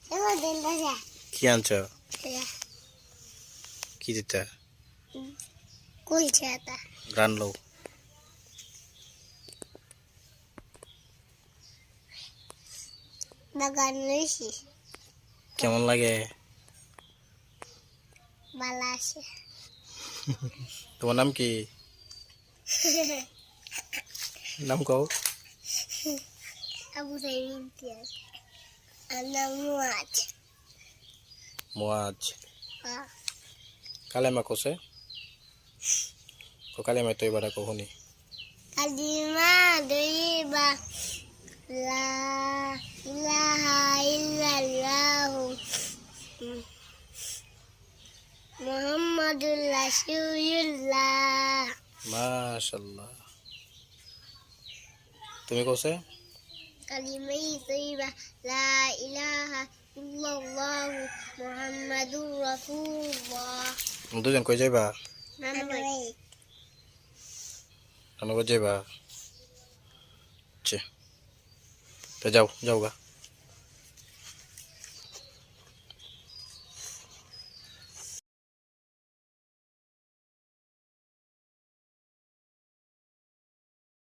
কি আনছ? কি দিতা? গান লো। কেমন লাগে? তোমার নাম কি? নাম কও। মুয়াজ। কালেমা কোসে? কালেমা তো এবার কখনই। কালিমা দইবা লা ইলাহা ইল্লাল্লাহ মুহাম্মাদুর রাসূলুল্লাহ। মাশাআল্লাহ। তুমি কোসে? কালিমা দইবা লা ইলাহা ইল্লাল্লাহ মুহাম্মাদুর রাসূলুল্লাহ। দুজন কই যাইবা? নানুবাড়ি। নানুবাড়ি যাইবা? তো যাও যাও গা।